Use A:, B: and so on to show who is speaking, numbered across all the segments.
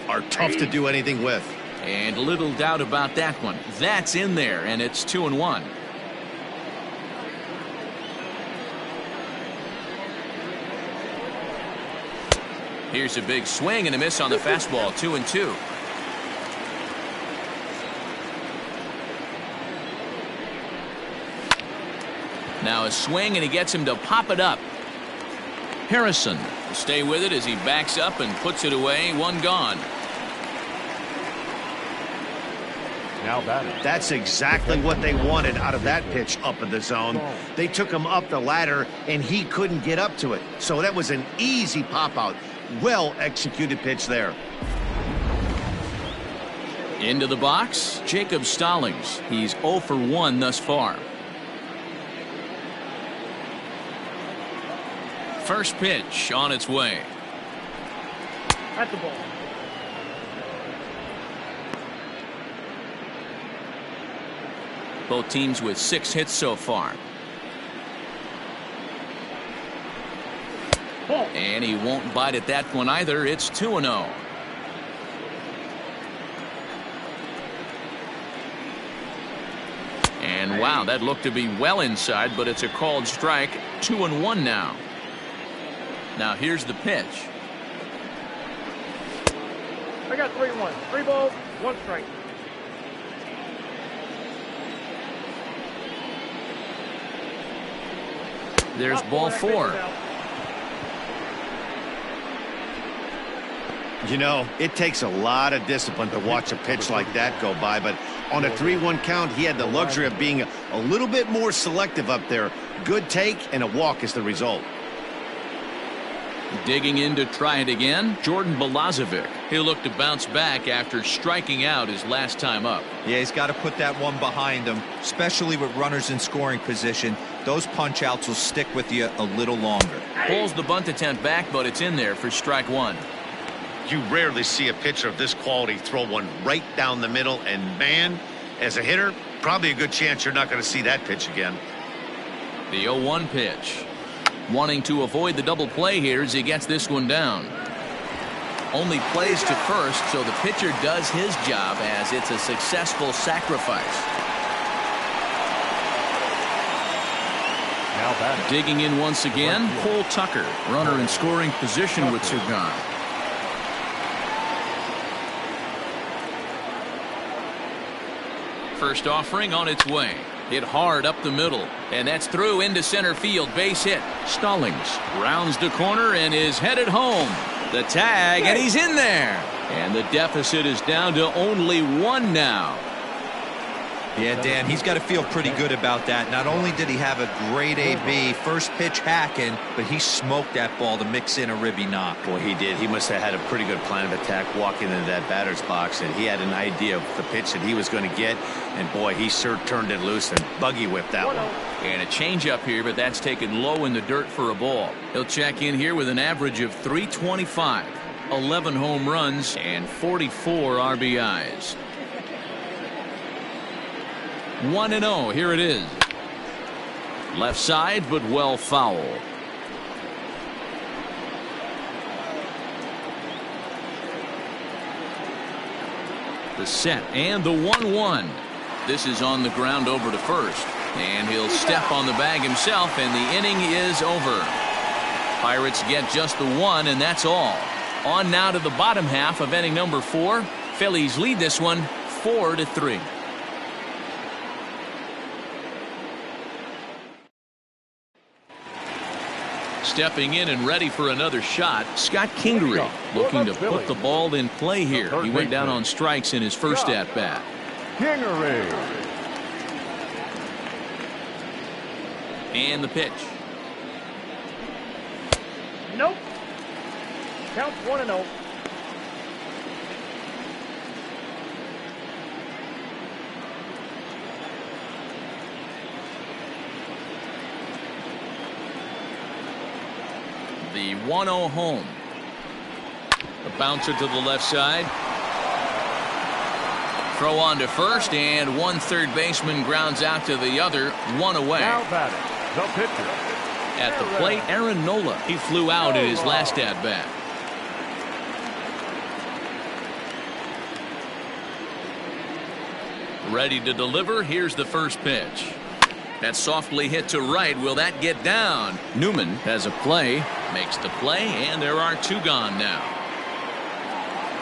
A: are tough to do anything with.
B: And little doubt about that one. That's in there, and it's 2-1. Here's a big swing and a miss on the fastball. 2-2. Now a swing, and he gets him to pop it up. Harrison will stay with it as he backs up and puts it away. One gone.
C: Now batting.
A: That's exactly what they wanted out of that pitch up in the zone. They took him up the ladder, and he couldn't get up to it. So that was an easy pop-out. Well-executed pitch there.
B: Into the box, Jacob Stallings. He's 0 for 1 thus far. First pitch on its way.
D: At the ball.
B: Both teams with 6 hits so far.
D: Ball.
B: And he won't bite at that one either. It's 2-0. And wow, that looked to be well inside, but it's a called strike. 2-1 now. Now here's the pitch.
D: I got 3-1. 3 balls, 1 strike.
B: There's ball 4.
A: You know, it takes a lot of discipline to watch a pitch like that go by, but on a 3-1 count, he had the luxury of being a little bit more selective up there. Good take, and a walk is the result.
B: Digging in to try it again, Jordan Balazovic. He'll look to bounce back after striking out his last time up.
E: Yeah, he's got to put that one behind him, especially with runners in scoring position. Those punch outs will stick with you a little longer.
B: Pulls the bunt attempt back, but it's in there for strike 1.
A: You rarely see a pitcher of this quality throw one right down the middle, and man, as a hitter, probably a good chance you're not going to see that pitch again.
B: The 0-1 pitch. Wanting to avoid the double play here as he gets this one down. Only plays to first, so the pitcher does his job as it's a successful sacrifice.
C: Now batting.
B: Digging in once again, Cole Tucker. Runner in scoring position with two gone. First offering on its way. Hit hard up the middle, and that's through into center field. Base hit. Stallings rounds the corner and is headed home. The tag, and he's in there. And the deficit is down to only 1 now.
E: Yeah, Dan, he's got to feel pretty good about that. Not only did he have a great AB, first pitch hacking, but he smoked that ball to mix in a ribby knock.
A: Well, he did. He must have had a pretty good plan of attack walking into that batter's box, and he had an idea of the pitch that he was going to get, and boy, he sure turned it loose and buggy whipped that one.
B: And a changeup here, but that's taken low in the dirt for a ball. He'll check in here with an average of .325, 11 home runs, and 44 RBIs. 1-0. Here it is. Left side, but well foul. The set and the 1-1. This is on the ground over to first. And he'll step on the bag himself, and the inning is over. Pirates get just the 1, and that's all. On now to the bottom half of inning number 4. Phillies lead this one 4-3. Stepping in and ready for another shot, Scott Kingery looking to put the ball in play here. He went down on strikes in his first at-bat.
C: Kingery.
B: And the pitch.
D: Nope. Counts 1-0.
B: The 1-0 home. A bouncer to the left side. Throw on to first, and one third baseman grounds out to the other. 1 away.
C: Now batting, the pitcher.
B: At the plate, Aaron Nola. He flew out in his last at bat. Ready to deliver. Here's the first pitch. That's softly hit to right. Will that get down? Newman has a play, makes the play, and there are 2 gone now.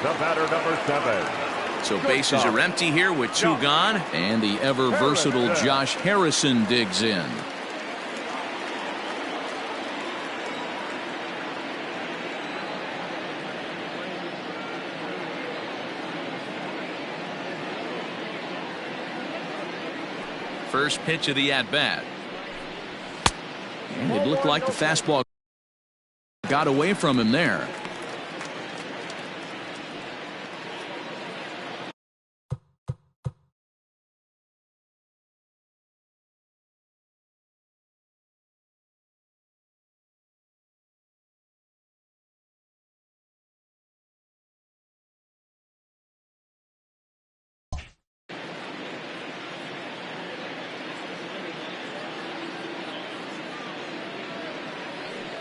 C: The batter, number 7.
B: So bases are empty here with 2 gone, and the ever versatile Josh Harrison digs in. First pitch of the at-bat. And it looked like the fastball got away from him there.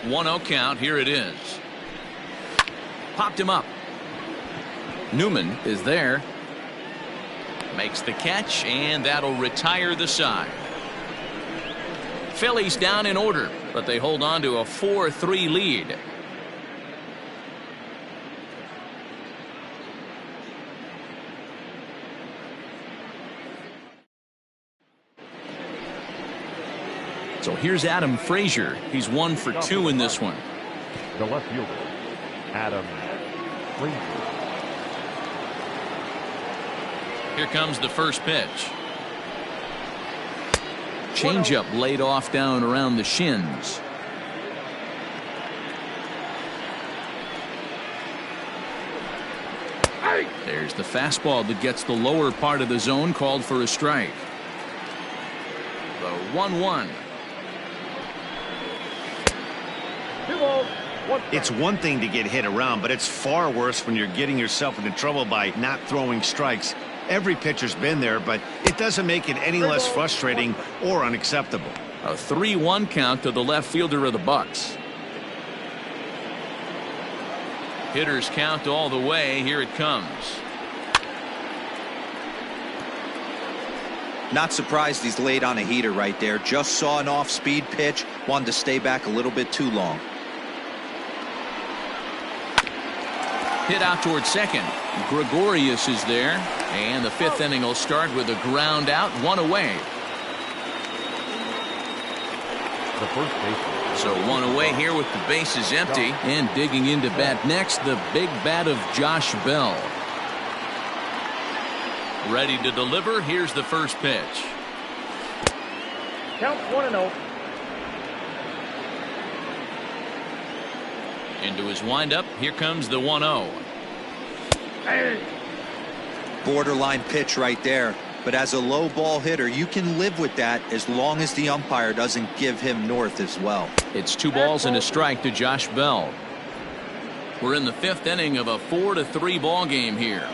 B: One-0 count. Here it is. Popped him up. Newman is there. Makes the catch, and that'll retire the side. Phillies down in order, but they hold on to a 4-3 lead. So here's Adam Frazier. He's 1 for 2 in this one.
C: The left fielder, Adam Frazier.
B: Here comes the first pitch. Changeup laid off down around the shins. There's the fastball that gets the lower part of the zone, called for a strike. The 1-1.
A: It's one thing to get hit around, but it's far worse when you're getting yourself into trouble by not throwing strikes. Every pitcher's been there, but it doesn't make it any less frustrating or unacceptable.
B: A 3-1 count to the left fielder of the Bucks. Hitters count all the way. Here it comes.
E: Not surprised he's laid on a heater right there. Just saw an off-speed pitch. Wanted to stay back a little bit too long.
B: Hit out towards second. Gregorius is there, and the 5th inning will start with a ground out, 1 away.
C: The first baseman.
B: So 1 away here with the bases empty, and digging into bat next, the big bat of Josh Bell. Ready to deliver. Here's the first pitch.
D: Count 1-0.
B: Into his windup. Here comes the 1-0.
E: Borderline pitch right there. But as a low ball hitter, you can live with that as long as the umpire doesn't give him north as well.
B: It's 2 balls and a strike to Josh Bell. We're in the 5th inning of a 4-3 ball game here.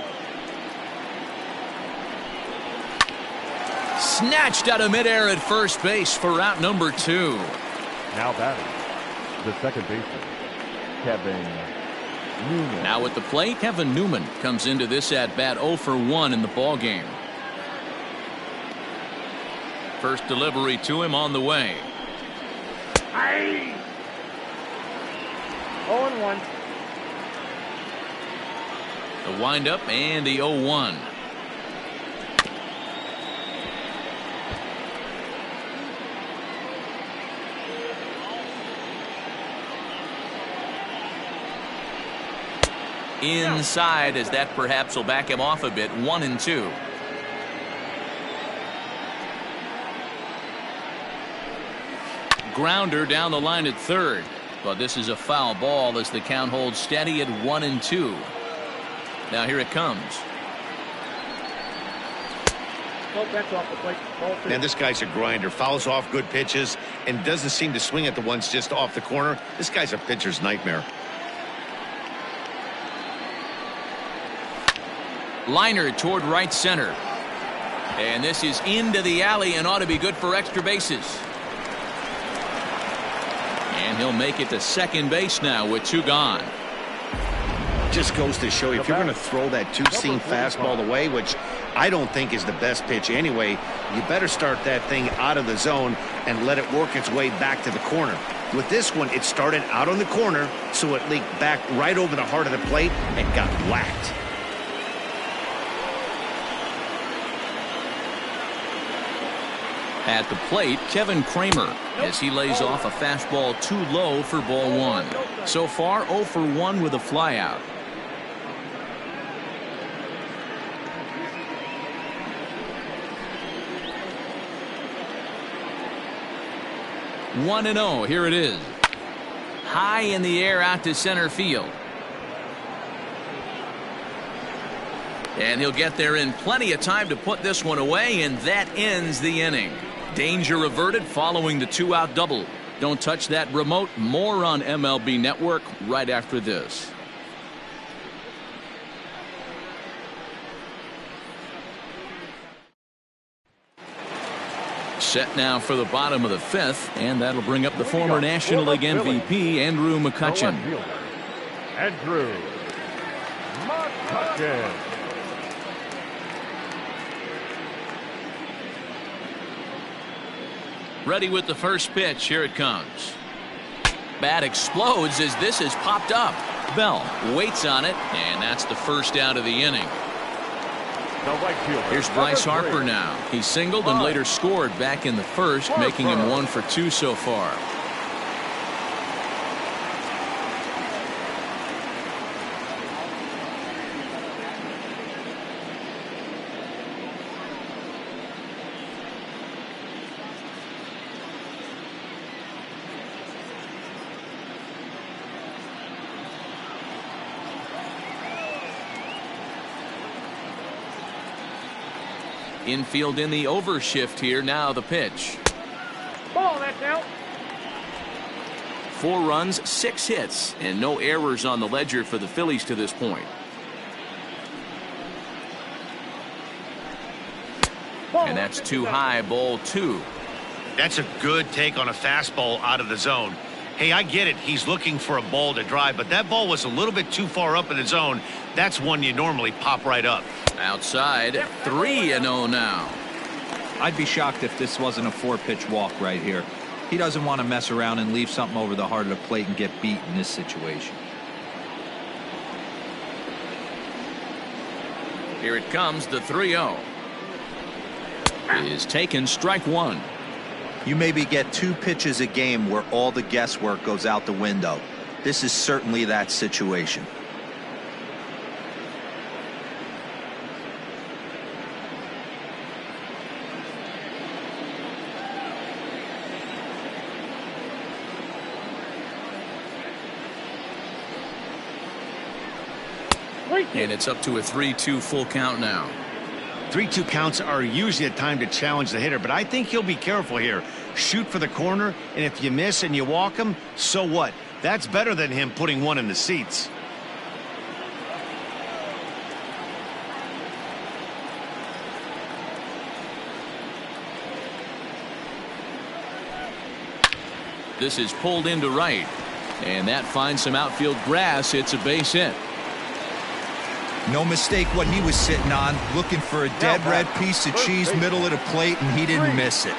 B: Snatched out of midair at first base for out number 2.
C: Now batting, the second baseman, Kevin Newman.
B: Now at the plate, Kevin Newman comes into this at bat 0 for 1 in the ball game. First delivery to him on the way.
D: 0-1.
B: The windup and the 0-1. Inside, as that perhaps will back him off a bit. 1-2. Grounder down the line at third, but this is a foul ball as the count holds steady at 1-2. Now here it comes.
A: And this guy's a grinder. Fouls off good pitches and doesn't seem to swing at the ones just off the corner. This guy's a pitcher's nightmare.
B: Liner toward right center. And this is into the alley and ought to be good for extra bases. And he'll make it to second base now with 2 gone.
A: just goes to show you, if you're going to throw that two-seam fastball away, which I don't think is the best pitch anyway, you better start that thing out of the zone and let it work its way back to the corner. With this one, it started out on the corner, so it leaked back right over the heart of the plate and got whacked.
B: At the plate, Kevin Kramer, as he lays off a fastball too low for ball one. So far, 0 for 1 with a flyout. 1-0. Here it is. High in the air out to center field. And he'll get there in plenty of time to put this one away, and that ends the inning. Danger averted following the 2-out double. Don't touch that remote. More on MLB Network right after this. Set now for the bottom of the 5th, and that'll bring up the former National League MVP, Andrew McCutchen.
C: Andrew McCutchen.
B: Ready with the first pitch. Here it comes. Bat explodes as this is popped up. Bell waits on it, and that's the first out of the inning. Here's Bryce Harper now. He singled and later scored back in the first, making him 1 for 2 so far. Infield in the overshift here. Now the pitch.
D: Ball, that's out.
B: 4 runs, 6 hits, and no errors on the ledger for the Phillies to this point. And that's too high, ball 2.
A: That's a good take on a fastball out of the zone. Hey, I get it. He's looking for a ball to drive, but that ball was a little bit too far up in the zone. That's one you normally pop right up.
B: Outside, 3-0 now.
E: I'd be shocked if this wasn't a 4-pitch walk right here. He doesn't want to mess around and leave something over the heart of the plate and get beat in this situation.
B: Here it comes, the 3-0. Is taken, strike 1.
E: You maybe get 2 pitches a game where all the guesswork goes out the window. This is certainly that situation.
B: And it's up to a 3-2 full count now.
A: 3-2 counts are usually a time to challenge the hitter, but I think he'll be careful here. Shoot for the corner, and if you miss and you walk him, so what? That's better than him putting one in the seats.
B: This is pulled into right, and that finds some outfield grass. It's a base hit.
E: No mistake what he was sitting on, looking for a dead red piece of cheese middle of the plate, and he didn't miss it.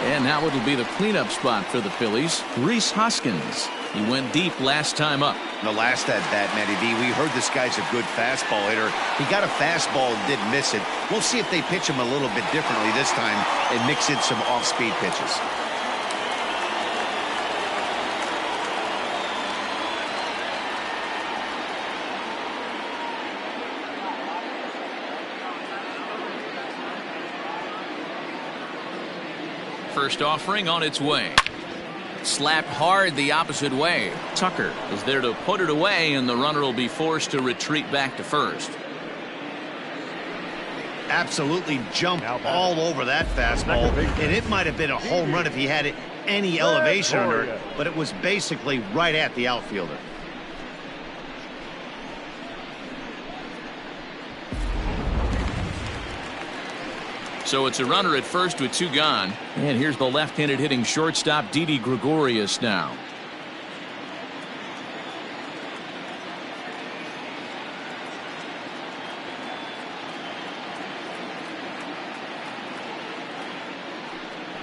B: And now it'll be the cleanup spot for the Phillies. Rhys Hoskins. He went deep last time up.
A: The last at bat, Matty D, we heard this guy's a good fastball hitter. He got a fastball and didn't miss it. We'll see if they pitch him a little bit differently this time and mix in some off-speed pitches.
B: First offering on its way. Slapped hard the opposite way. Tucker is there to put it away, and the runner will be forced to retreat back to first.
A: Absolutely jumped all over that fastball, and it might have been a home run if he had any elevation under it, but it was basically right at the outfielder.
B: So it's a runner at first with 2 gone. And here's the left-handed hitting shortstop, Didi Gregorius now.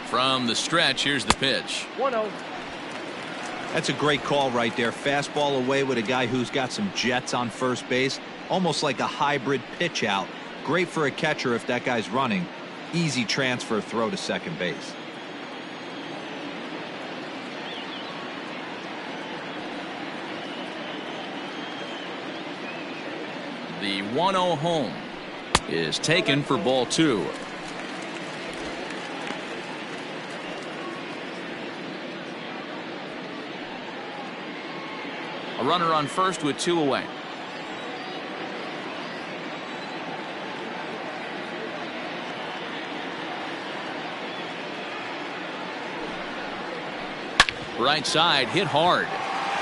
B: From the stretch, here's the pitch.
D: 1-0.
E: That's a great call right there. Fastball away with a guy who's got some jets on first base. Almost like a hybrid pitch out. Great for a catcher if that guy's running. Easy transfer throw to second base.
B: The 1-0 home is taken for ball 2. A runner on first with 2 away. Right side hit hard.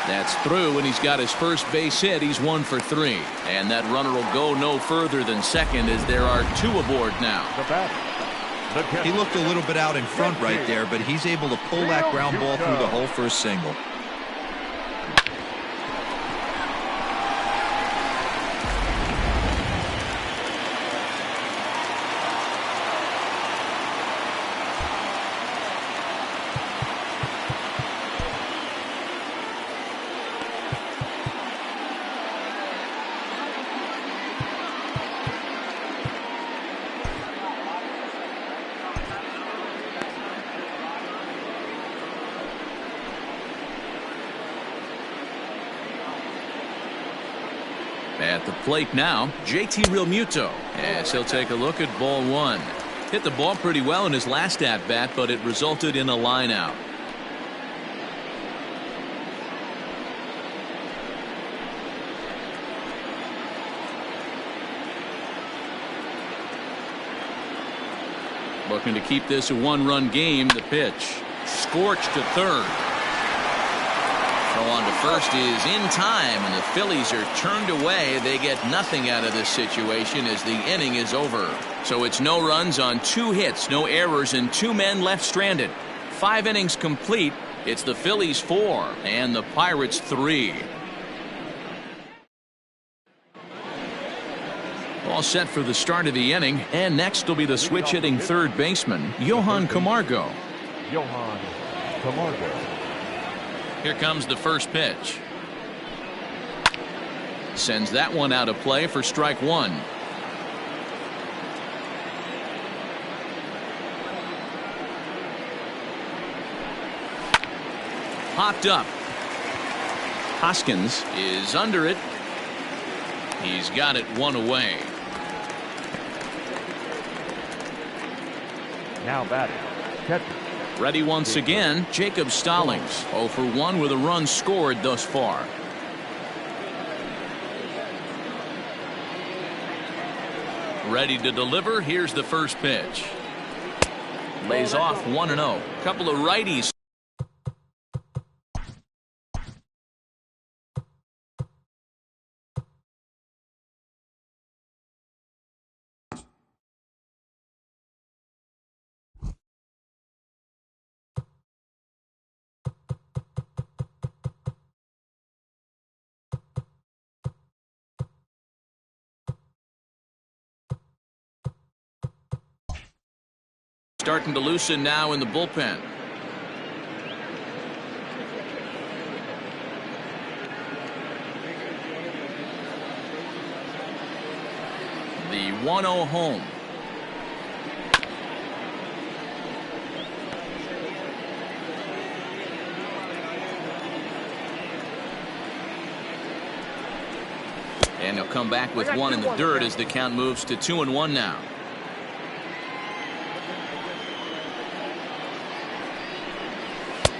B: That's through, and he's got his first base hit. He's 1 for 3. And that runner will go no further than second as there are 2 aboard now.
C: The batter.
E: He looked a little bit out in front right there, but he's able to pull that ground ball through the hole for a single.
B: At the plate now, JT Realmuto, as he'll take a look at ball 1. Hit the ball pretty well in his last at-bat, but it resulted in a line out. Looking to keep this a 1-run game. The pitch. Scorched to third. Throw on to first is in time, and the Phillies are turned away. They get nothing out of this situation as the inning is over. So it's no runs on 2 hits, no errors, and 2 men left stranded. 5 innings complete. It's the Phillies 4 and the Pirates 3. All set for the start of the inning, and next will be the switch-hitting third baseman, Johan Camargo.
C: Johan Camargo.
B: Here comes the first pitch. Sends that one out of play for strike 1. Popped up. Hoskins is under it. He's got it 1 away.
C: Now batting. Catcher.
B: Ready once again, Jacob Stallings. 0 for 1 with a run scored thus far. Ready to deliver. Here's the first pitch. Lays off 1-0. Couple of righties. Starting to loosen now in the bullpen. The 1-0 home. And he'll come back with 1 in the dirt as the count moves to 2-1 now.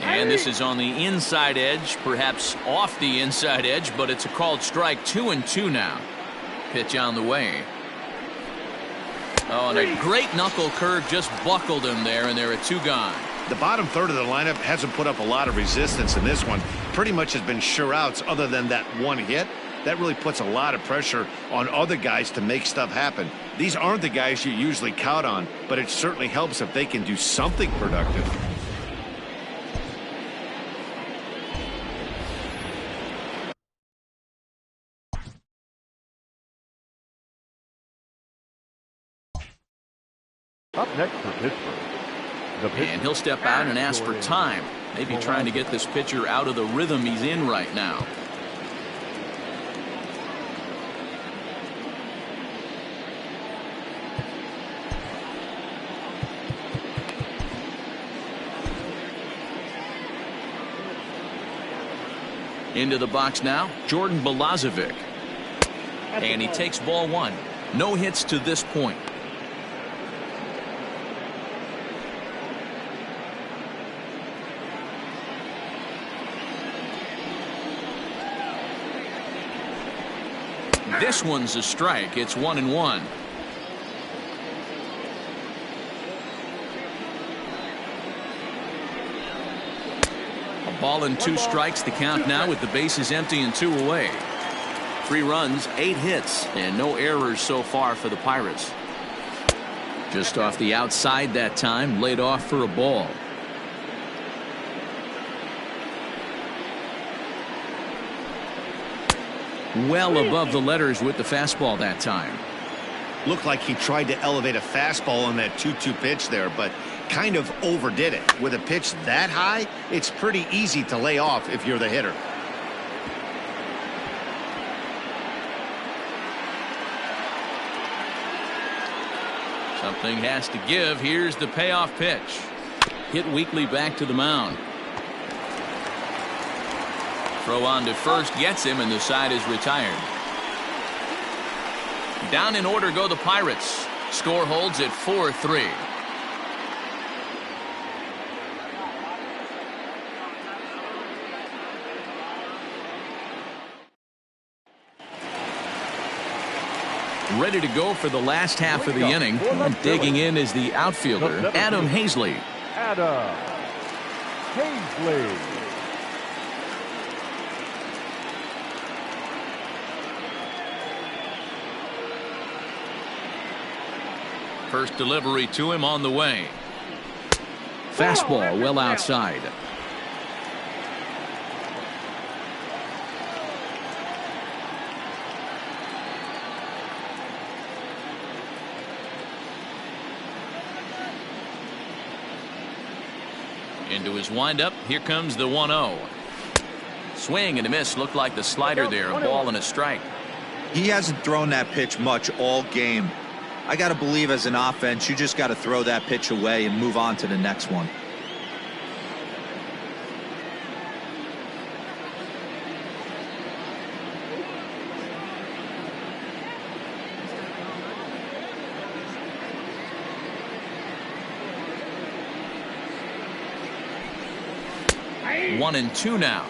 B: And this is on the inside edge, perhaps off the inside edge, but it's a called strike. 2-2 now. Pitch on the way. Oh, and a great knuckle curve just buckled him there, and there are 2 gone.
A: The bottom third of the lineup hasn't put up a lot of resistance in this one. Pretty much has been sure outs other than that 1 hit. that really puts a lot of pressure on other guys to make stuff happen. These aren't the guys you usually count on, but it certainly helps if they can do something productive.
C: Up next for Pittsburgh.
B: And he'll step out and ask for time. Maybe trying to get this pitcher out of the rhythm he's in right now. Into the box now, Jordan Balazovic. And he takes ball one. No hits to this point. This one's a strike. It's 1-1. A ball and 2 strikes. The count now with the bases empty and 2 away. 3 runs, 8 hits, and no errors so far for the Pirates. Just off the outside that time, laid off for a ball. Well above the letters with the fastball that time.
A: Looked like he tried to elevate a fastball on that 2-2 pitch there, but kind of overdid it. With a pitch that high, it's pretty easy to lay off if you're the hitter.
B: Something has to give. Here's the payoff pitch. Hit weakly back to the mound. Throw on to first gets him, and the side is retired. Down in order go the Pirates. Score holds at 4-3. Ready to go for the last half of the inning. And digging in is the outfielder, Adam Hazley.
C: Adam Hazley.
B: First delivery to him on the way. Fastball well outside. Into his windup. Here comes the 1-0. Swing and a miss. Looked like the slider there. A ball and a strike.
E: He hasn't thrown that pitch much all game. I got to believe as an offense, you just got to throw that pitch away and move on to the next one.
B: One and two now.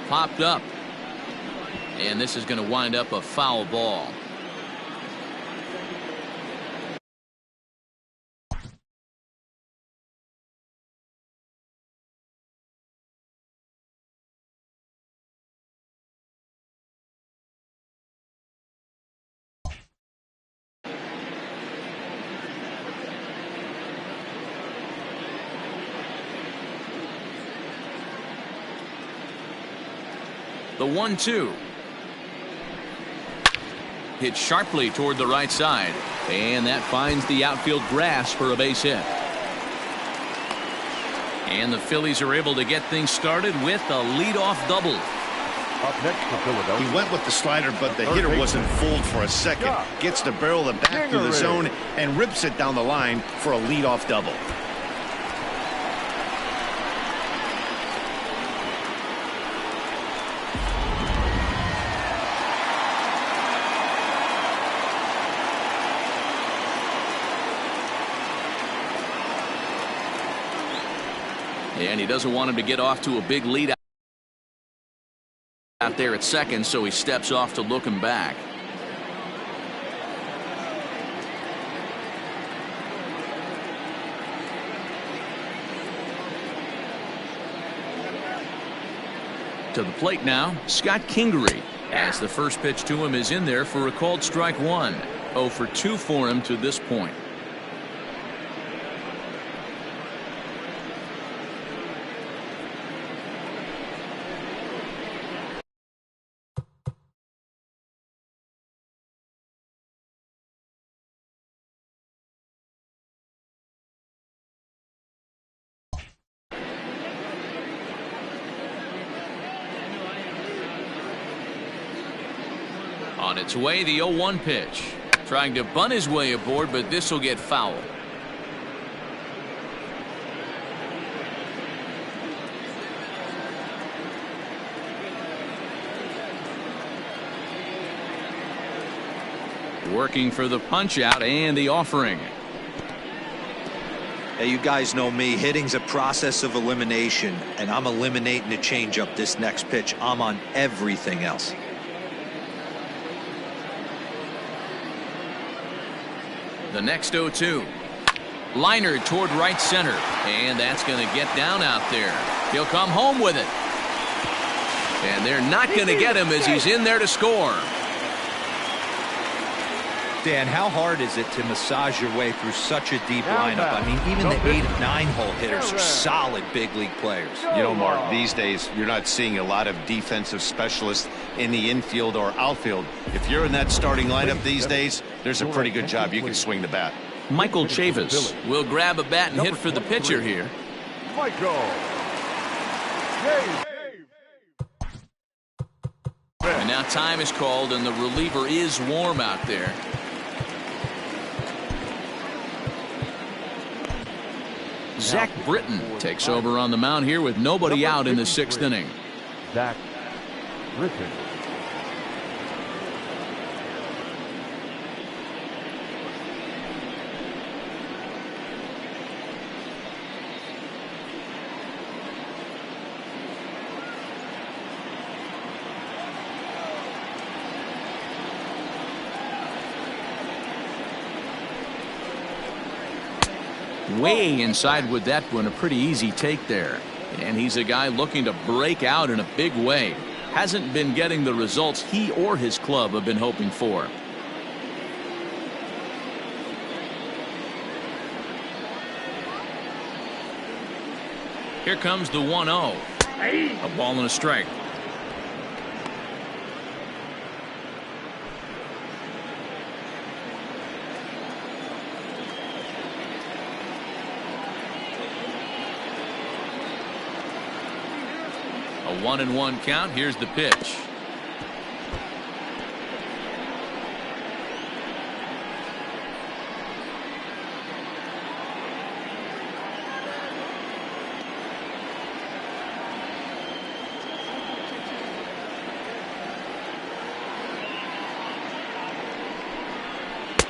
B: Popped up. And this is going to wind up a foul ball. The 1-2. Hit sharply toward the right side. And that finds the outfield grass for a base hit. And the Phillies are able to get things started with a leadoff double.
C: Up next for Philadelphia.
A: He went with the slider, but the hitter wasn't fooled for a second. Gets the barrel of the bat through the zone and rips it down the line for a leadoff double.
B: And he doesn't want him to get off to a big lead. out there at second, so he steps off to look him back. To the plate now, Scott Kingery, as the first pitch to him is in there for a called strike one. 0 for 2 for him to this point. On its way, the 0-1 pitch. Trying to bunt his way aboard, but this will get foul. Working for the punch out and the offering.
E: Hey, you guys know me. Hitting's a process of elimination, and I'm eliminating the changeup this next pitch. I'm on everything else.
B: The next 0-2. Liner toward right center. And that's going to get down out there. He'll come home with it. And they're not going to get him as he's in there to score.
E: Dan, how hard is it to massage your way through such a deep lineup? I mean, even the 8 and 9 hole hitters are solid big league players.
A: You know, Mark, these days you're not seeing a lot of defensive specialists in the infield or outfield. If you're in that starting lineup these days, there's a pretty good job you can swing the bat.
B: Michael Chavis will grab a bat and hit for the pitcher here.
C: Michael.
B: And now time is called and the reliever is warm out there. Zach Britton takes over on the mound here with nobody out in the 6th inning.
C: Zach Britton.
B: Way inside with that one, a pretty easy take there. And he's a guy looking to break out in a big way. Hasn't been getting the results he or his club have been hoping for. Here comes the 1-0. A ball and a strike. A 1-1 count. Here's the pitch.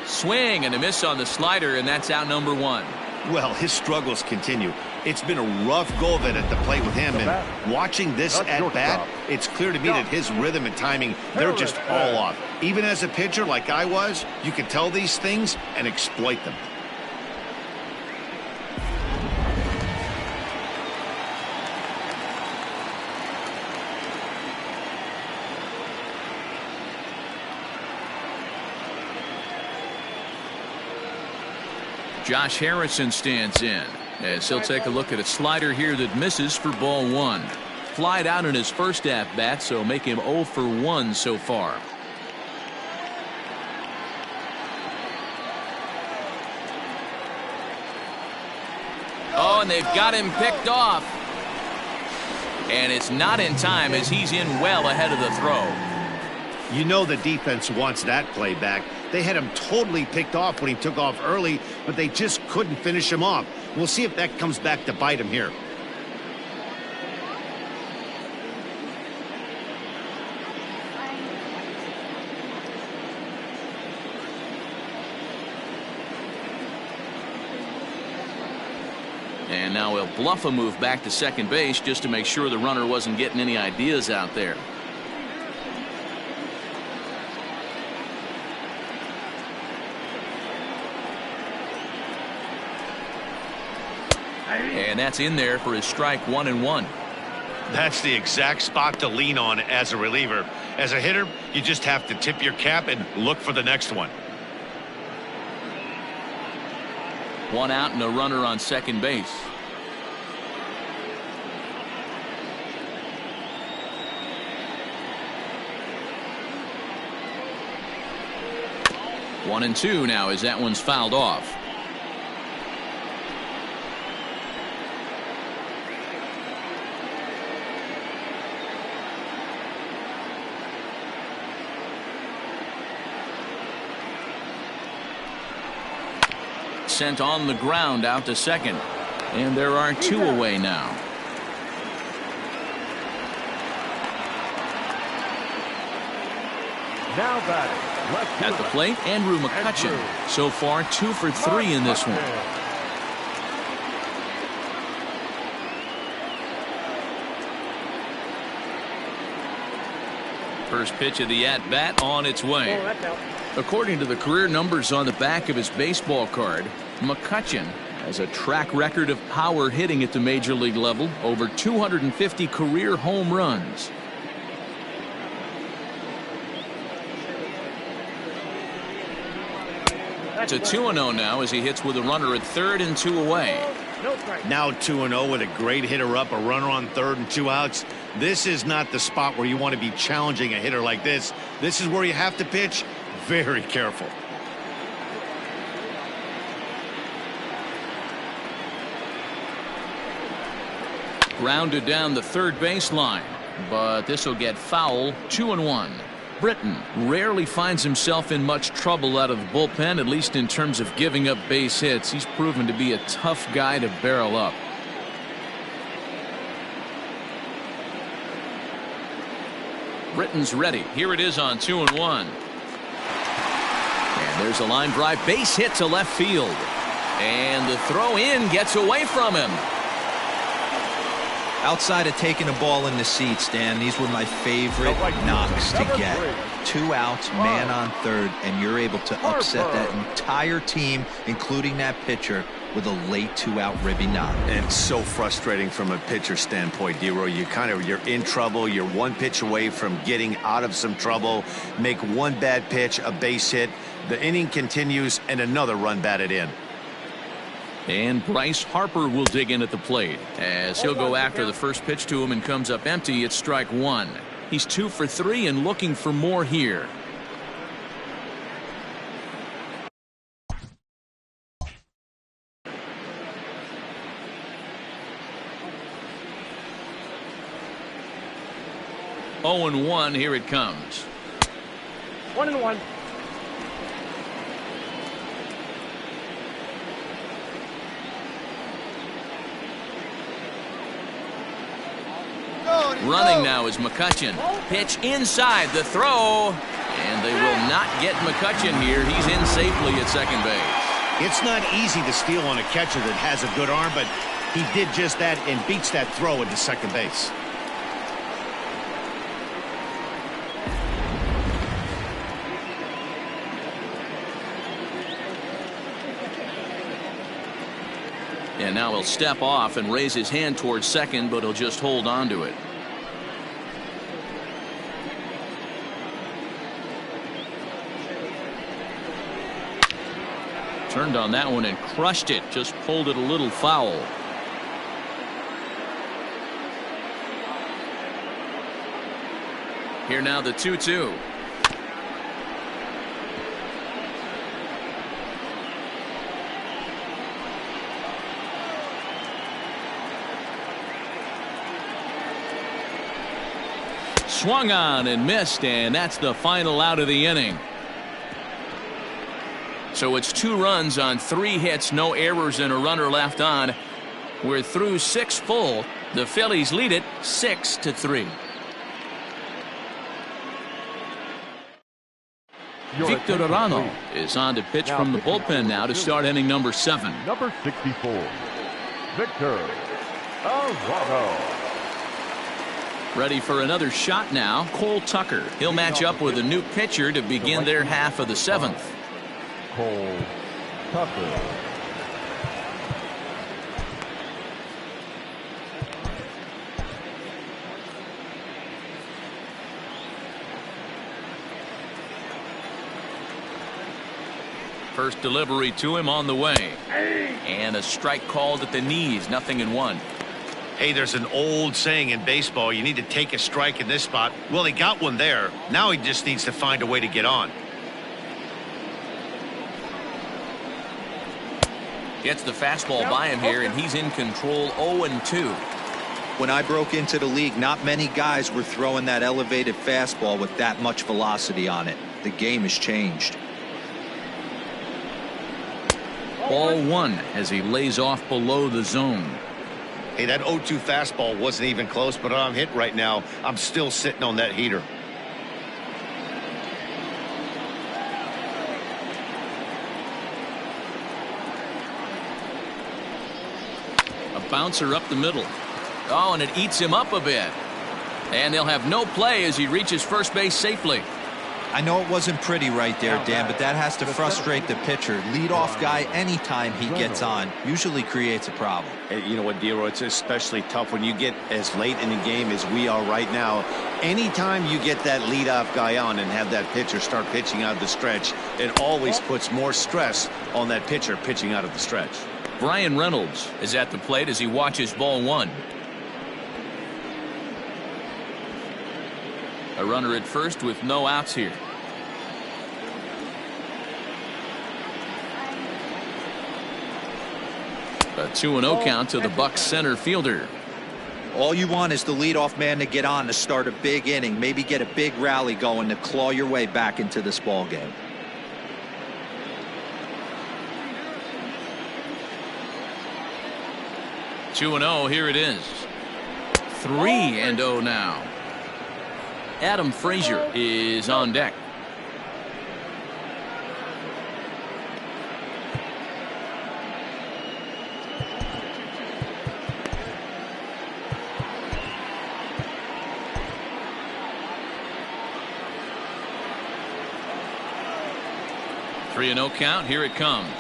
B: Swing and a miss on the slider, and that's out number 1.
A: Well, his struggles continue. It's been a rough go of it at the plate with him, and watching this at bat, it's clear to me that his rhythm and timing, they're just all off. Even as a pitcher like I was, you can tell these things and exploit them.
B: Josh Harrison stands in as he'll take a look at a slider here that misses for ball 1. Flied out in his first at bat, so make him 0 for 1 so far. Oh, and they've got him picked off. And it's not in time as he's in well ahead of the throw.
A: You know the defense wants that play back. They had him totally picked off when he took off early, but they just couldn't finish him off. We'll see if that comes back to bite him here.
B: And now he'll bluff a move back to second base just to make sure the runner wasn't getting any ideas out there. And that's in there for his strike 1-1.
A: That's the exact spot to lean on as a reliever. As a hitter, you just have to tip your cap and look for the next one.
B: 1 out and a runner on second base. One and two now as that one's fouled off. Sent on the ground out to second. And there are 2 away now.
C: Now batting. Left
B: At the plate, Andrew McCutchen. So far 2 for 3 in this one. First pitch of the at-bat on its way.
D: Oh, that's out.
B: According to the career numbers on the back of his baseball card, McCutchen has a track record of power hitting at the major league level, over 250 career home runs. It's a 2-0 now as he hits with a runner at third and 2 away.
D: No strike.
A: Now 2-0 with a great hitter up, a runner on third and 2 outs. This is not the spot where you want to be challenging a hitter like this. This is where you have to pitch very careful.
B: Grounded down the third baseline, but this will get foul. 2-1. Britton rarely finds himself in much trouble out of the bullpen, at least in terms of giving up base hits. He's proven to be a tough guy to barrel up. Britton's ready. Here it is on 2-1. And there's a line drive, base hit to left field. And the throw in gets away from him.
E: Outside of taking the ball in the seats, Dan, these were my favorite knocks to get. 2 outs, man on third, and you're able to upset that entire team, including that pitcher, with a late 2-out ribby knock.
A: And so frustrating from a pitcher standpoint, D-Roy. You're in trouble. You're 1 pitch away from getting out of some trouble. Make 1 bad pitch, a base hit. The inning continues, and another run batted in.
B: And Bryce Harper will dig in at the plate as he'll go after the first pitch to him and comes up empty. It's strike 1. He's 2 for 3 and looking for more here. Oh and 1. Here it comes.
D: 1-1.
B: Running now is McCutchen. Pitch inside the throw. And they will not get McCutchen here. He's in safely at second base.
A: It's not easy to steal on a catcher that has a good arm, but he did just that and beats that throw into second base.
B: And now he'll step off and raise his hand towards second, but he'll just hold on to it. Turned on that one and crushed it. Just pulled it a little foul. Here now the 2-2. Swung on and missed, and that's the final out of the inning. So it's 2 runs on 3 hits, no errors, and a runner left on. We're through 6 full. The Phillies lead it 6-3. Victor Arano is on to pitch from the bullpen now to start inning number 7.
C: Number 64, Victor Arano.
B: Ready for another shot now. Cole Tucker. He'll match up with a new pitcher to begin their half of the 7th.
C: Cole Tucker.
B: First delivery to him on the way. And a strike called at the knees. 0-1.
A: Hey, there's an old saying in baseball, you need to take a strike in this spot. Well, he got one there. Now he just needs to find a way to get on.
B: Gets the fastball by him here, and he's in control. 0-2.
E: When I broke into the league, not many guys were throwing that elevated fastball with that much velocity on it. The game has changed.
B: Ball 1 as he lays off below the zone.
A: Hey, that 0-2 fastball wasn't even close, but I'm hit right now. I'm still sitting on that heater.
B: A bouncer up the middle. Oh, and it eats him up a bit. And they'll have no play as he reaches first base safely.
E: I know it wasn't pretty right there, Dan, but that has to frustrate the pitcher. Leadoff guy, anytime he gets on, usually creates a problem.
A: You know what, Dero, it's especially tough when you get as late in the game as we are right now. Anytime you get that leadoff guy on and have that pitcher start pitching out of the stretch, it always puts more stress on that pitcher pitching out of the stretch.
B: Brian Reynolds is at the plate as he watches ball 1. A runner at first with no outs here. A 2-0 count to the Bucs center fielder.
E: All you want is the leadoff man to get on to start a big inning, maybe get a big rally going to claw your way back into this ball game.
B: Two and 0, here it is. 3-0 now. Adam Frazier is on deck. Three and 0 count. Here it comes.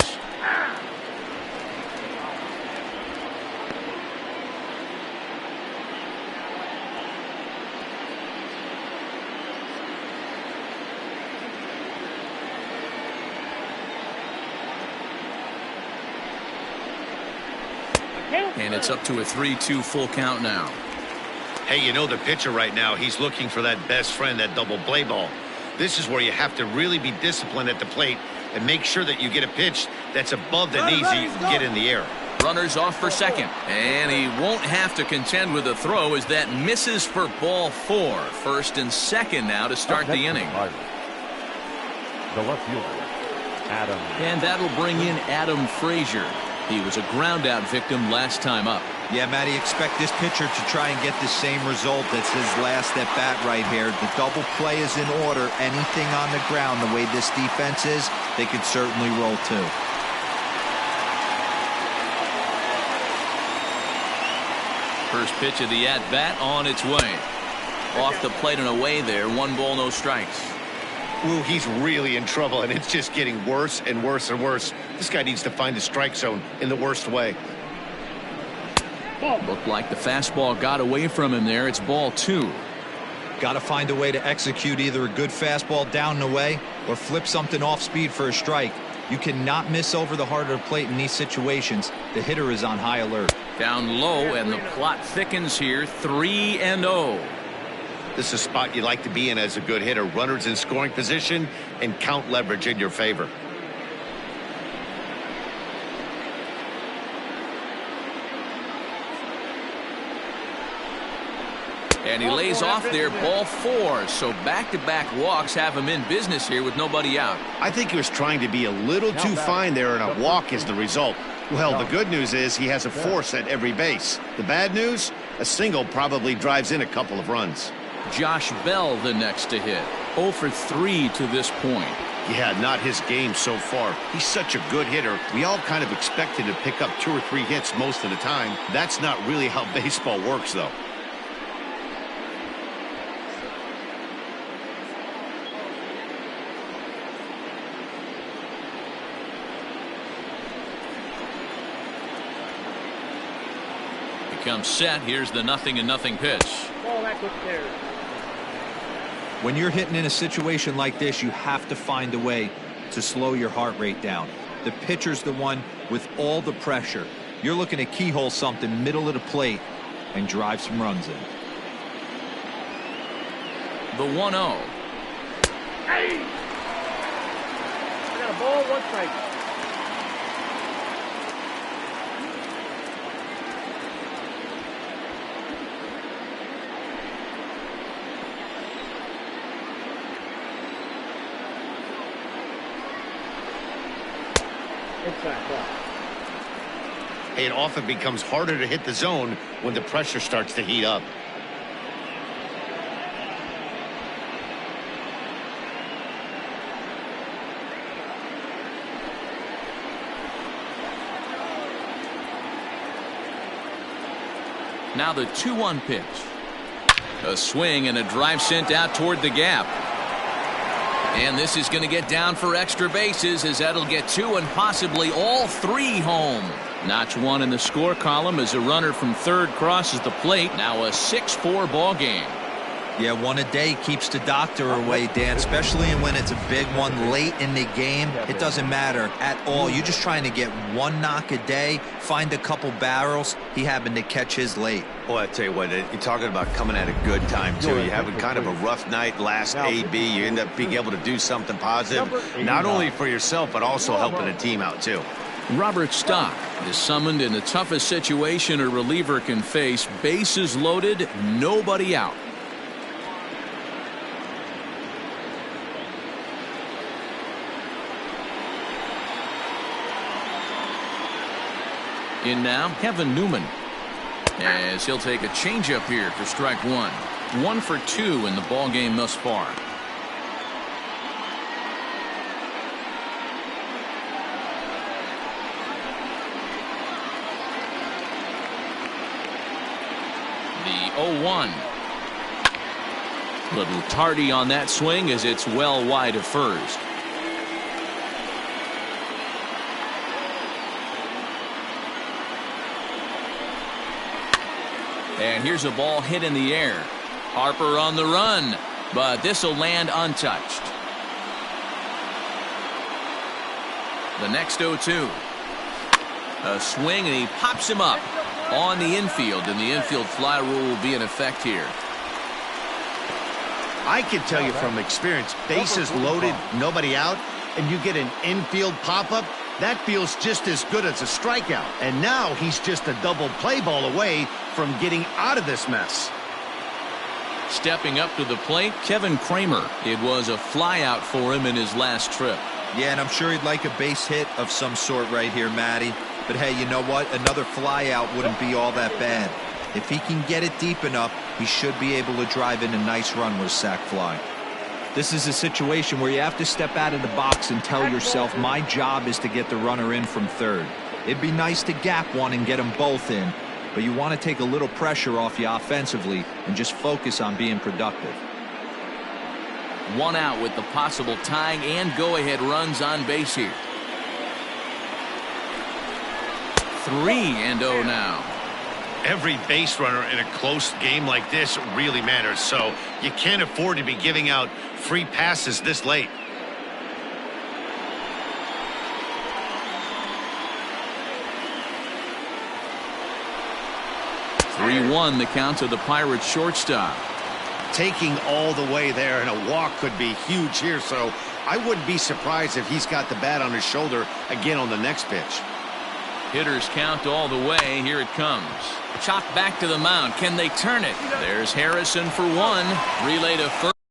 B: And it's up to a 3-2 full count now.
A: Hey, you know the pitcher right now, he's looking for that best friend, that double play ball. This is where you have to really be disciplined at the plate and make sure that you get a pitch that's above the knees so you can get in the air.
B: Runners off for second, and he won't have to contend with a throw as that misses for ball 4. First and second now to start the inning.
C: The left fielder, Adam.
B: And that'll bring in Adam Frazier. He was a ground out victim last time up.
E: Yeah, Matty, expect this pitcher to try and get the same result as his last at bat right here. The double play is in order. Anything on the ground, the way this defense is, they could certainly roll too.
B: First pitch of the at bat on its way. Off the plate and away there. 1 ball, no strikes.
A: Ooh, he's really in trouble, and it's just getting worse and worse and worse. This guy needs to find the strike zone in the worst way.
B: Looked like the fastball got away from him there. It's ball 2.
E: Got to find a way to execute either a good fastball down and away or flip something off speed for a strike. You cannot miss over the heart of the plate in these situations. The hitter is on high alert.
B: Down low, and the plot thickens here. 3-0.
A: This is a spot you like to be in as a good hitter. Runners in scoring position and count leverage in your favor.
B: And he lays off there, ball 4. So back-to-back walks have him in business here with nobody out.
A: I think he was trying to be a little too fine there, and a walk is the result. Well, the good news is he has a force at every base. The bad news, a single probably drives in a couple of runs.
B: Josh Bell the next to hit. 0 for 3 to this point.
A: Yeah, not his game so far. He's such a good hitter. We all kind of expect him to pick up 2 or 3 hits most of the time. That's not really how baseball works, though.
B: Comes set. Here's the 0-0 pitch.
E: When you're hitting in a situation like this, you have to find a way to slow your heart rate down. The pitcher's the one with all the pressure. You're looking to keyhole something middle of the plate and drive some runs in.
B: The 1-0.
D: Hey! I got a ball, 1 strike. Inside ball.
A: It often becomes harder to hit the zone when the pressure starts to heat up.
B: Now the 2-1 pitch. A swing and a drive sent out toward the gap. And this is going to get down for extra bases, as that'll get 2 and possibly all 3 home. Notch 1 in the score column as a runner from third crosses the plate. Now a 6-4 ball game.
E: Yeah, 1 a day keeps the doctor away, Dan, especially when it's a big one late in the game. It doesn't matter at all. You're just trying to get 1 knock a day, find a couple barrels. He happened to catch his late.
A: Boy, I tell you what, you're talking about coming at a good time, too. You're having kind of a rough night last AB. You end up being able to do something positive, not only for yourself, but also helping the team out, too.
B: Robert Stock is summoned in the toughest situation a reliever can face. Bases loaded, nobody out. In now, Kevin Newman, as he'll take a changeup here for strike 1. 1 for 2 in the ball game thus far. The 0-1. Little tardy on that swing as it's well wide of first. And here's a ball hit in the air. Harper on the run, but this will land untouched. The next 0-2. A swing, and he pops him up on the infield, and the infield fly rule will be in effect here.
A: I can tell you from experience, bases loaded, nobody out, and you get an infield pop-up, that feels just as good as a strikeout. And now he's just a double play ball away from getting out of this mess.
B: Stepping up to the plate, Kevin Kramer. It was a flyout for him in his last trip.
E: Yeah, and I'm sure he'd like a base hit of some sort right here, Matty. But hey, you know what? Another flyout wouldn't be all that bad. If he can get it deep enough, he should be able to drive in a nice run with a sac fly. This is a situation where you have to step out of the box and tell yourself, my job is to get the runner in from third. It'd be nice to gap one and get them both in, but you want to take a little pressure off you offensively and just focus on being productive.
B: 1 out with the possible tying and go-ahead runs on base here. 3-0 now.
A: Every base runner in a close game like this really matters, so you can't afford to be giving out free passes this late.
B: (3-1) the count to the Pirates shortstop.
A: Taking all the way there, and a walk could be huge here, so I wouldn't be surprised if he's got the bat on his shoulder again on the next pitch.
B: Hitters count all the way. Here it comes. Chopped back to the mound. Can they turn it? There's Harrison for 1. Relay to first.